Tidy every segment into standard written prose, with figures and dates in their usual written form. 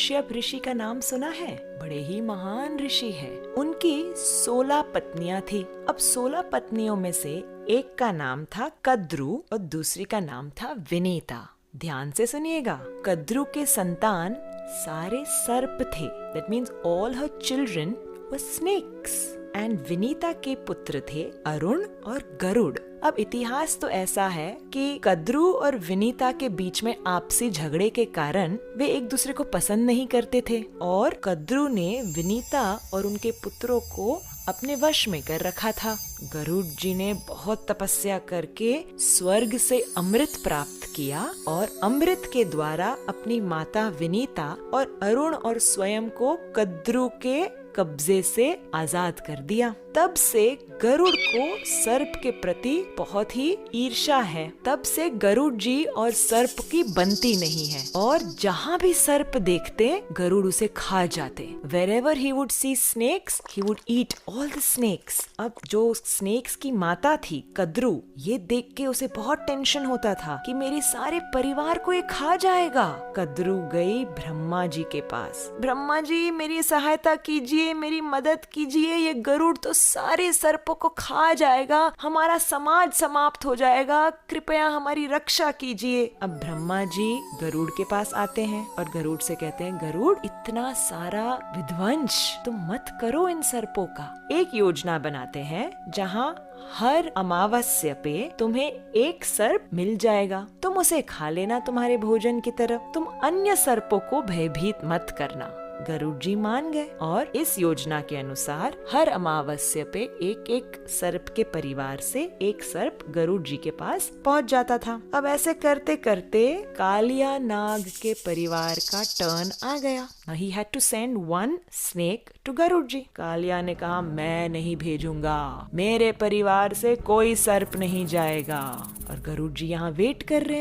कश्यप ऋषि का नाम सुना है? बड़े ही महान ऋषि है। उनकी 16 पत्नियां थी। अब 16 पत्नियों में से एक का नाम था कद्रु और दूसरी का नाम था विनीता। ध्यान से सुनिएगा। कद्रु के संतान सारे सर्प थे। That means all her children were snakes. And Vinita के पुत्र थे अरुण और गरुड़। अब इतिहास तो ऐसा है कि कद्रु और विनीता के बीच में आपसी झगड़े के कारण वे एक दूसरे को पसंद नहीं करते थे और कद्रु ने विनीता और उनके पुत्रों को अपने वश में कर रखा था। गरुड़ जी ने बहुत तपस्या करके स्वर्ग से अमृत प्राप्त किया और अमृत के द्वारा अपनी माता विनीता और अरुण और स्वयं को कद्रु के कब्जे से आजाद कर दिया। तब से गरुड़ को सर्प के प्रति बहुत ही ईर्ष्या है। तब से गरुड़ जी और सर्प की बनती नहीं है और जहाँ भी सर्प देखते गरुड़ उसे खा जाते। Wherever he would see snakes, he would eat all the snakes। अब जो स्नेक्स की माता थी कद्रु, ये देख के उसे बहुत टेंशन होता था कि मेरे सारे परिवार को ये खा जाएगा। कद्रु गई ब्रह्मा जी के पास। ब्रह्मा जी मेरी सहायता कीजिए, मेरी मदद कीजिए, ये गरुड़ तो सारे सर्पों को खा जाएगा, हमारा समाज समाप्त हो जाएगा, कृपया हमारी रक्षा कीजिए। अब ब्रह्मा जी गरुड़ के पास आते हैं और गरुड़ से कहते हैं, गरुड़ इतना सारा विध्वंस तुम मत करो इन सर्पों का। एक योजना बनाते हैं जहाँ हर अमावस्या पे तुम्हें एक सर्प मिल जाएगा, तुम उसे खा लेना तुम्हारे भोजन की तरह, तुम अन्य सर्पों को भयभीत मत करना। गरुड़ जी मान गए और इस योजना के अनुसार हर अमावस्या पे एक एक सर्प के परिवार से एक सर्प गरुड़ जी के पास पहुंच जाता था। अब ऐसे करते करते कालिया नाग के परिवार का टर्न आ गया। He had to send one snake to Garuda जी। कालिया ने कहा, मैं नहीं भेजूंगा, मेरे परिवार से कोई सर्प नहीं जाएगा। और गरुड़ जी यहाँ वेट कर रहे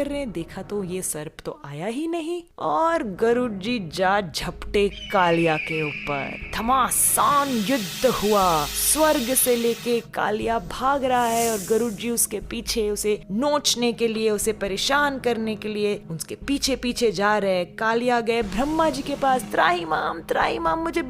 हैं, देखा तो ये सर्प तो आया ही नहीं और गरुड़ जी जा झपटे कालिया के ऊपर। घमासान युद्ध हुआ, स्वर्ग से लेके कालिया भाग रहा है और गरुड़ जी उसके पीछे, उसे नोचने के लिए, उसे परेशान करने के लिए उसके पीछे पीछे जा रहे हैं। कालिया गए ब्रह्मा जी के पास, त्राही माम मुझे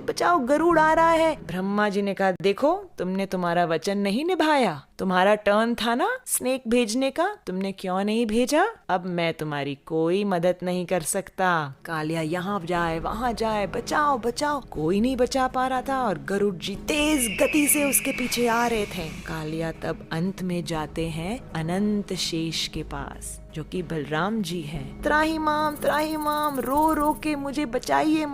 बचाओ, गरुड़ आ रहा है। ब्रह्मा जी ने कहा, देखो तुमने तुम्हारा वचन नहीं निभाया, तुम्हारा टर्न था ना स्नेक भेजने का, तुमने क्यों नहीं भेजा? अब मैं तुम्हारी कोई मदद नहीं कर सकता। कालिया यहाँ जाए वहाँ जाए, बचाओ, कोई नहीं बचा पा रहा था और गरुड़ जी तेज गति से उसके पीछे आ रहे थे। कालिया तब अंत में जाते हैं अनंत शेष के पास, जो कि बलराम जी हैं। त्राही माम रो रो के मुझे बचाइए।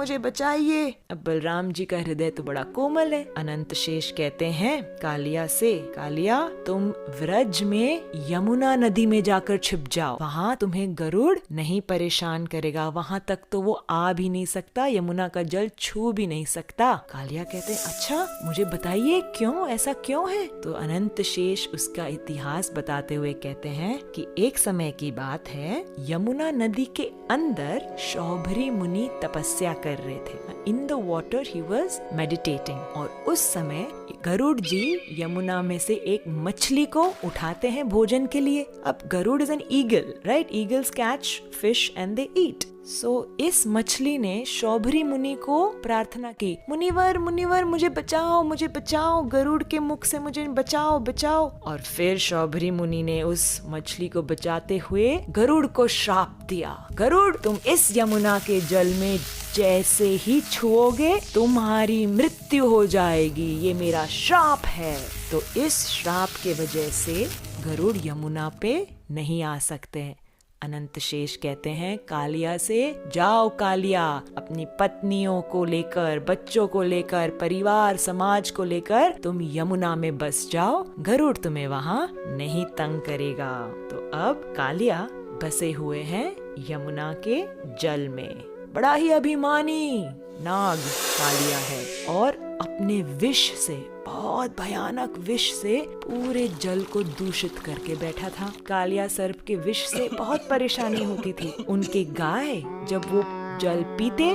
अब बलराम जी का हृदय तो बड़ा कोमल है। अनंत शेष कहते हैं कालिया से, कालिया तुम व्रज में यमुना नदी में जाकर छिप जाओ, वहाँ तुम्हें गरुड़ नहीं परेशान करेगा, वहाँ तक तो वो आ भी नहीं सकता, यमुना का जल छू भी नहीं सकता। कालिया कहते हैं, अच्छा मुझे बताइए क्यों, ऐसा क्यों है? तो अनंत शेष उसका इतिहास बताते हुए कहते हैं कि एक समय की बात है, यमुना नदी के अंदर शौभरी मुनि तपस्या कर रहे थे। In the water he was meditating और उस समय गरुड़ जी यमुना में से एक मछली को उठाते हैं भोजन के लिए। अब Garuda is an eagle, right? Eagles catch fish and they eat. So इस मछली ने शौभरी मुनि को प्रार्थना की, मुनिवर मुझे बचाओ, गरुड़ के मुख से मुझे बचाओ। और फिर शौभरी मुनि ने उस मछली को बचाते हुए गरुड़ को श्राप दिया, गरुड़ तुम इस यमुना के जल में जैसे ही छुओगे तुम्हारी मृत्यु हो जाएगी, ये मेरा श्राप है। तो इस श्राप के वजह से गरुड़ यमुना पे नहीं आ सकते हैं। अनंत शेष कहते हैं कालिया से, जाओ कालिया, अपनी पत्नियों को लेकर, बच्चों को लेकर, परिवार समाज को लेकर तुम यमुना में बस जाओ, गरुड़ तुम्हें वहाँ नहीं तंग करेगा। तो अब कालिया बसे हुए हैं यमुना के जल में। बड़ा ही अभिमानी नाग कालिया है और अपने विष से, बहुत भयानक विष से पूरे जल को दूषित करके बैठा था। कालिया सर्प के विष से बहुत परेशानी होती थी। उनके गाय जब वो जल पीते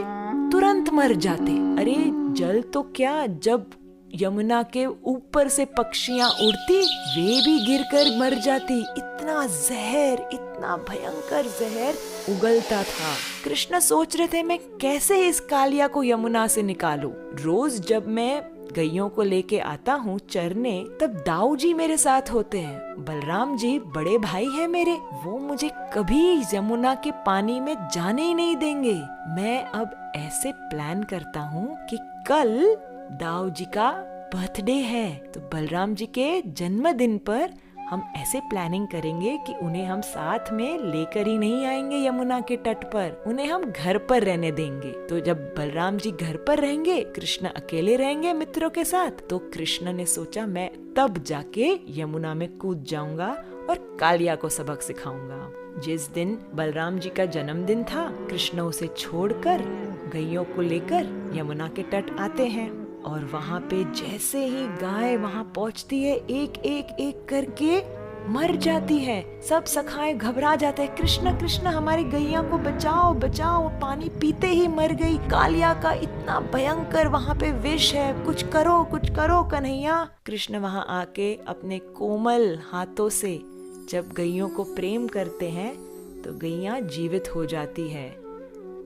तुरंत मर जाते। अरे जल तो क्या, जब यमुना के ऊपर से पक्षियां उड़ती वे भी गिरकर मर जाती। इतना इतना जहर, इतना भयंकर जहर उगलता था। कृष्ण सोच रहे थे मैं कैसे इस कालिया को यमुना से निकालूं। रोज जब मैं गैयों को लेके आता हूँ चरने, तब दाऊ जी मेरे साथ होते हैं। बलराम जी बड़े भाई हैं मेरे, वो मुझे कभी यमुना के पानी में जाने ही नहीं देंगे। मैं अब ऐसे प्लान करता हूँ कि कल दाऊ जी का बर्थडे है, तो बलराम जी के जन्मदिन पर हम ऐसे प्लानिंग करेंगे कि उन्हें हम साथ में लेकर ही नहीं आएंगे यमुना के तट पर, उन्हें हम घर पर रहने देंगे। तो जब बलराम जी घर पर रहेंगे, कृष्ण अकेले रहेंगे मित्रों के साथ, तो कृष्ण ने सोचा मैं तब जाके यमुना में कूद जाऊंगा और कालिया को सबक सिखाऊंगा। जिस दिन बलराम जी का जन्मदिन था, कृष्ण उसे छोड़कर गैयों को लेकर यमुना के तट आते हैं और वहाँ पे जैसे ही गाय वहाँ पहुँचती है, एक एक एक करके मर जाती है। सब सखाएं घबरा जाते हैं, कृष्ण कृष्ण हमारी गैया को बचाओ बचाओ, पानी पीते ही मर गई, कालिया का इतना भयंकर वहाँ पे विष है, कुछ करो कन्हैया। कृष्ण वहाँ आके अपने कोमल हाथों से जब गैयों को प्रेम करते हैं तो गैया जीवित हो जाती है।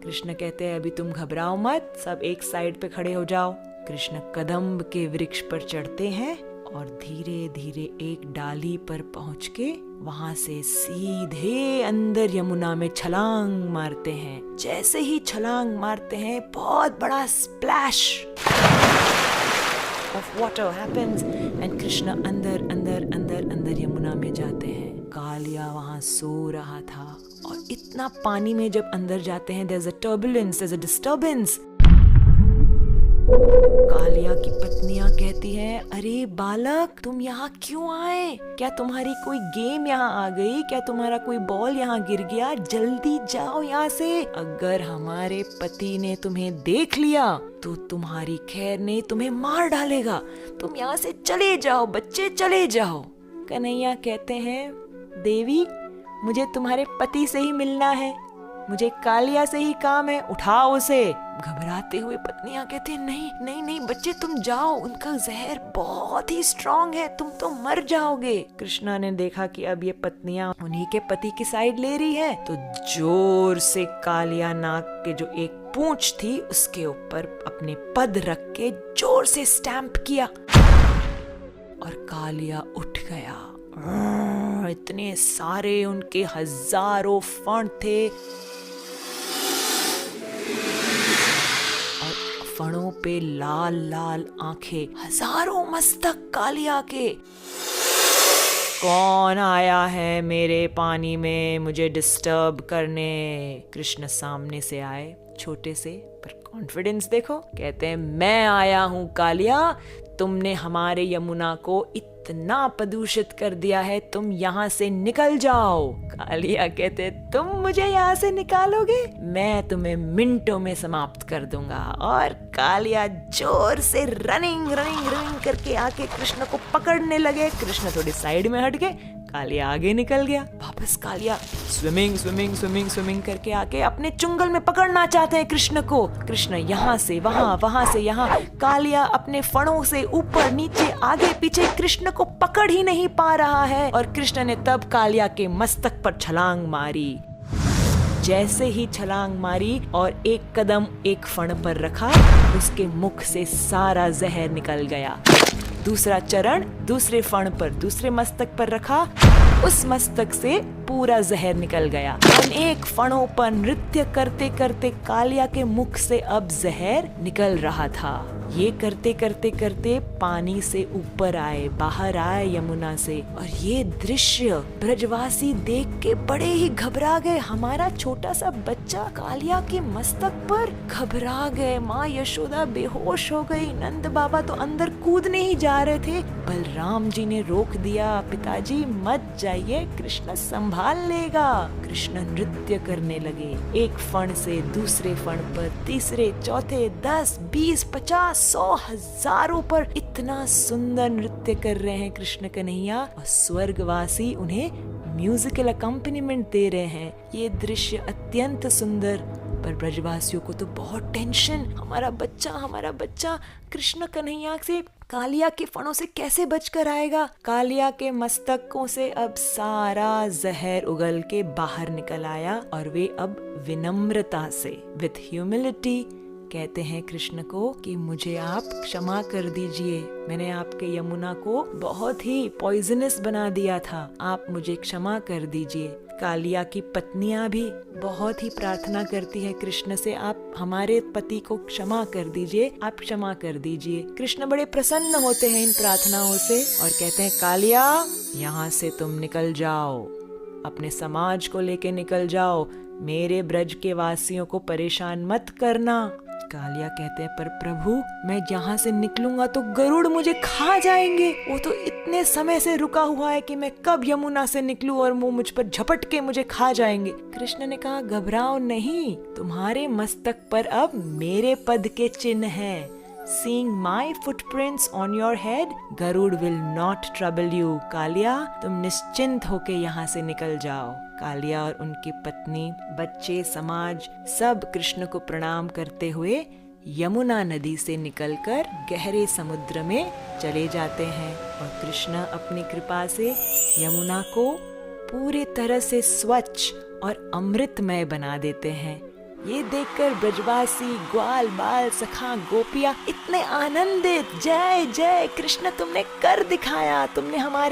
कृष्ण कहते हैं अभी तुम घबराओ मत, सब एक साइड पे खड़े हो जाओ। कृष्ण कदम्ब के वृक्ष पर चढ़ते हैं और धीरे धीरे एक डाली पर पहुंच के वहां से सीधे अंदर यमुना में छलांग मारते हैं। जैसे ही छलांग मारते हैं, बहुत बड़ा splash of water happens and Krishna अंदर अंदर अंदर अंदर यमुना में जाते हैं। कालिया वहां सो रहा था और इतना पानी में जब अंदर जाते हैं, there's a turbulence, there's a disturbance। Kaliya की पत्नियां कहती हैं, अरे बालक तुम यहाँ क्यों आए? क्या तुम्हारी कोई गेम यहाँ आ गई? क्या तुम्हारा कोई बॉल यहाँ गिर गया? जल्दी जाओ यहाँ से। अगर हमारे पति ने तुम्हें देख लिया तो तुम्हारी खैर नहीं, तुम्हें मार डालेगा। तुम यहाँ से चले जाओ बच्चे, चले जाओ। कन्हैया कहते हैं, देवी मुझे तुम्हारे पति से ही मिलना है, मुझे कालिया से ही काम है, उठाओ उसे। घबराते हुए पत्नियां कहती नहीं नहीं नहीं बच्चे तुम जाओ, उनका जहर बहुत ही स्ट्रॉन्ग है, तुम तो मर जाओगे। कृष्णा ने देखा कि अब ये पत्नियां उन्हीं के पति की साइड ले रही है, तो जोर से कालिया नाग के जो एक पूंछ थी उसके ऊपर अपने पद रख के जोर से स्टैंप किया और कालिया उठ गया। इतने सारे उनके हजारों फण थे और फणों पे लाल लाल आंखें, हजारों मस्तक कालिया के। कौन आया है मेरे पानी में मुझे डिस्टर्ब करने? कृष्ण सामने से आए, छोटे से पर कॉन्फिडेंस देखो। कहते हैं मैं आया हूँ कालिया, तुमने हमारे यमुना को इतना प्रदूषित कर दिया है, तुम यहाँ से निकल जाओ। कालिया कहते तुम मुझे यहाँ से निकालोगे? मैं तुम्हें मिनटों में समाप्त कर दूंगा। और कालिया जोर से रनिंग रनिंग रनिंग करके आके कृष्ण को पकड़ने लगे। कृष्ण थोड़ी साइड में हट गए, कालिया आगे निकल गया। वापस Kaliya swimming swimming swimming swimming करके आके अपने चुंगल में पकड़ना चाहते हैं कृष्ण को। कृष्ण यहाँ से वहाँ, वहाँ से यहाँ। कालिया अपने फणों से ऊपर नीचे आगे पीछे कृष्ण को पकड़ ही नहीं पा रहा है। और कृष्ण ने तब कालिया के मस्तक पर छलांग मारी। जैसे ही छलांग मारी और एक कदम एक फण पर रखा, उसके मुख से सारा जहर निकल गया। दूसरा चरण दूसरे फण पर, दूसरे मस्तक पर रखा, उस मस्तक से पूरा जहर निकल गया। अनेक फणों पर नृत्य करते करते कालिया के मुख से अब जहर निकल रहा था। ये करते करते करते पानी से ऊपर आए, बाहर आए यमुना से। और ये दृश्य ब्रजवासी देख के बड़े ही घबरा गए। हमारा छोटा सा बच्चा कालिया के मस्तक पर, घबरा गए। माँ यशोदा बेहोश हो गई। नंद बाबा तो अंदर कूदने ही जा रहे थे। बलराम जी ने रोक दिया, पिताजी मत जाइए, कृष्ण संभाल लेगा। कृष्ण नृत्य करने लगे, एक फण से दूसरे फण पर, तीसरे चौथे, 10, 20, 50, 100, हजारों पर इतना सुंदर नृत्य कर रहे हैं कृष्ण कन्हैया। और स्वर्गवासी उन्हें म्यूजिकल अकम्पनीमेंट दे रहे हैं। ये दृश्य अत्यंत सुंदर पर ब्रजवासियों को तो बहुत टेंशन, हमारा बच्चा कृष्ण कन्हैया से कालिया के फणों से कैसे बचकर आएगा। कालिया के मस्तकों से अब सारा जहर उगल के बाहर निकल आया और वे अब विनम्रता से विथ ह्यूमिलिटी कहते हैं कृष्ण को कि मुझे आप क्षमा कर दीजिए, मैंने आपके यमुना को बहुत ही पॉइजनस बना दिया था, आप मुझे क्षमा कर दीजिए। कालिया की पत्नियां भी बहुत ही प्रार्थना करती है कृष्ण से, आप हमारे पति को क्षमा कर दीजिए, आप क्षमा कर दीजिए। कृष्ण बड़े प्रसन्न होते हैं इन प्रार्थनाओं से और कहते हैं कालिया यहाँ से तुम निकल जाओ, अपने समाज को लेके निकल जाओ, मेरे ब्रज के वासियों को परेशान मत करना। कालिया कहते हैं पर प्रभु मैं यहाँ से निकलूंगा तो गरुड़ मुझे खा जाएंगे, वो तो इतने समय से रुका हुआ है कि मैं कब यमुना से निकलूं और वो मुझ पर झपट के मुझे खा जाएंगे। कृष्ण ने कहा घबराओ नहीं, तुम्हारे मस्तक पर अब मेरे पद के चिन्ह हैं। Seeing my footprints on your head, Garud will not trouble you. Kaliya तुम निश्चिंत होके यहाँ से निकल जाओ। कालिया और उनकी पत्नी, बच्चे, समाज सब कृष्ण को प्रणाम करते हुए यमुना नदी से निकलकर गहरे समुद्र में चले जाते हैं और कृष्ण अपनी कृपा से यमुना को पूरी तरह से स्वच्छ और अमृतमय बना देते हैं। ये देखकर ब्रजवासी, ग्वाल बाल, सखा, गोपियां इतने आनंदित, जय जय कृष्ण तुमने कर दिखाया, तुमने हमारे